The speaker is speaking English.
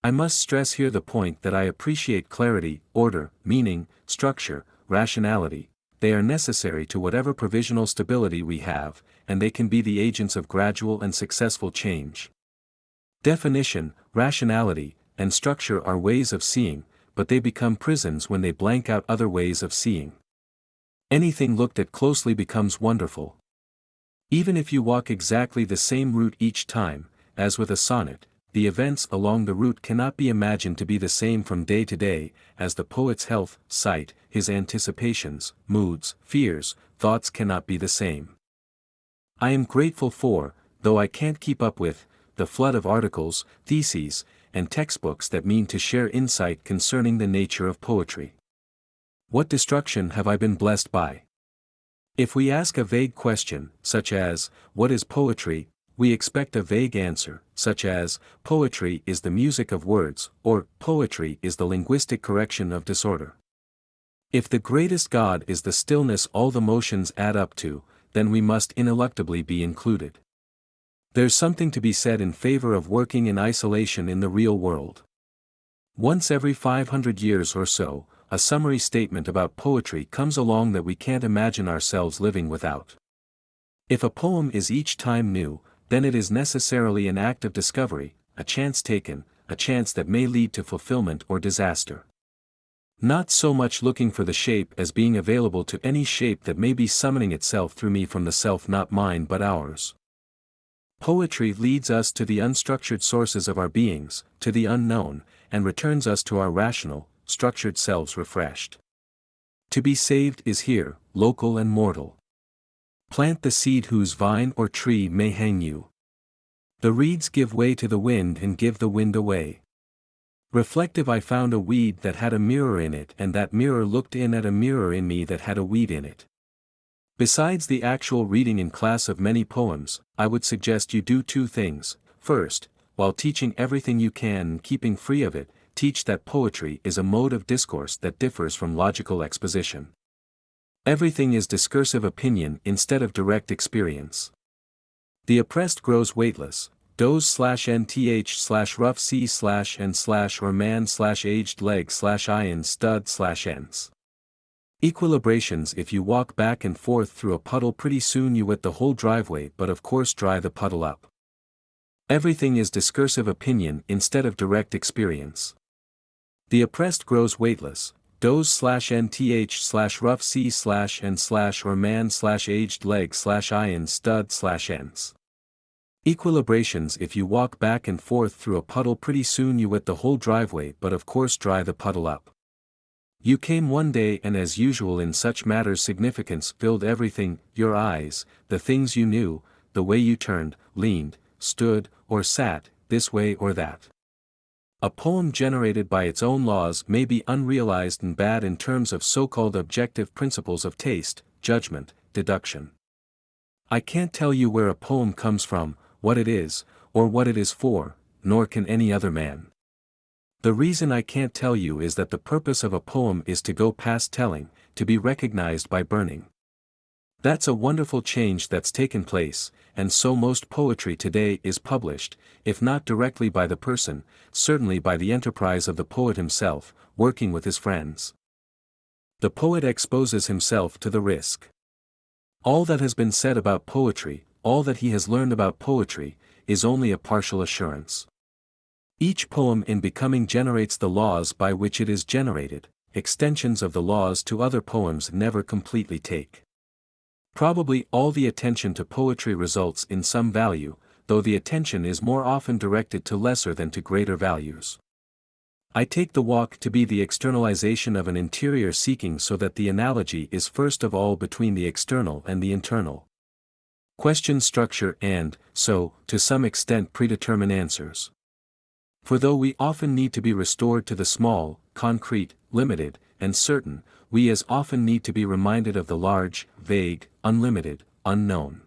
I must stress here the point that I appreciate clarity, order, meaning, structure, rationality. They are necessary to whatever provisional stability we have, and they can be the agents of gradual and successful change. Definition, rationality, and structure are ways of seeing, but they become prisons when they blank out other ways of seeing. Anything looked at closely becomes wonderful. Even if you walk exactly the same route each time, as with a sonnet, the events along the route cannot be imagined to be the same from day to day, as the poet's health, sight, his anticipations, moods, fears, thoughts cannot be the same. I am grateful for, though I can't keep up with, the flood of articles, theses, and textbooks that mean to share insight concerning the nature of poetry. What destruction have I been blessed by? If we ask a vague question, such as, "What is poetry?" we expect a vague answer, such as, "Poetry is the music of words," or, "Poetry is the linguistic correction of disorder." If the greatest God is the stillness all the motions add up to, then we must ineluctably be included. There's something to be said in favor of working in isolation in the real world. Once every 500 years or so, a summary statement about poetry comes along that we can't imagine ourselves living without. If a poem is each time new, then it is necessarily an act of discovery, a chance taken, a chance that may lead to fulfillment or disaster. Not so much looking for the shape as being available to any shape that may be summoning itself through me from the self not mine but ours. Poetry leads us to the unstructured sources of our beings, to the unknown, and returns us to our rational, structured selves refreshed. To be saved is here, local and mortal. Plant the seed whose vine or tree may hang you. The reeds give way to the wind and give the wind away. Reflective, I found a weed that had a mirror in it, and that mirror looked in at a mirror in me that had a weed in it. Besides the actual reading in class of many poems, I would suggest you do two things. First, while teaching everything you can and keeping free of it, teach that poetry is a mode of discourse that differs from logical exposition. Everything is discursive opinion instead of direct experience. The oppressed grows weightless, does/nth/rough c/and/or man/aged leg/iron stud/ends. Equilibrations. If you walk back and forth through a puddle, pretty soon you wet the whole driveway, but of course dry the puddle up. Everything is discursive opinion instead of direct experience. The oppressed grows weightless, does/nth/rough c/and/or man/aged leg/iron stud/ends. Equilibrations. If you walk back and forth through a puddle, pretty soon you wet the whole driveway, but of course dry the puddle up. You came one day, and as usual in such matters significance filled everything, your eyes, the things you knew, the way you turned, leaned, stood, or sat, this way or that. A poem generated by its own laws may be unrealized and bad in terms of so-called objective principles of taste, judgment, deduction. I can't tell you where a poem comes from, what it is, or what it is for, nor can any other man. The reason I can't tell you is that the purpose of a poem is to go past telling, to be recognized by burning. That's a wonderful change that's taken place, and so most poetry today is published, if not directly by the person, certainly by the enterprise of the poet himself, working with his friends. The poet exposes himself to the risk. All that has been said about poetry, all that he has learned about poetry, is only a partial assurance. Each poem in becoming generates the laws by which it is generated, extensions of the laws to other poems never completely take. Probably all the attention to poetry results in some value, though the attention is more often directed to lesser than to greater values. I take the walk to be the externalization of an interior seeking, so that the analogy is first of all between the external and the internal. Question structure and, so, to some extent predetermine answers. For though we often need to be restored to the small, concrete, limited, and certain, we as often need to be reminded of the large, vague, unlimited, unknown.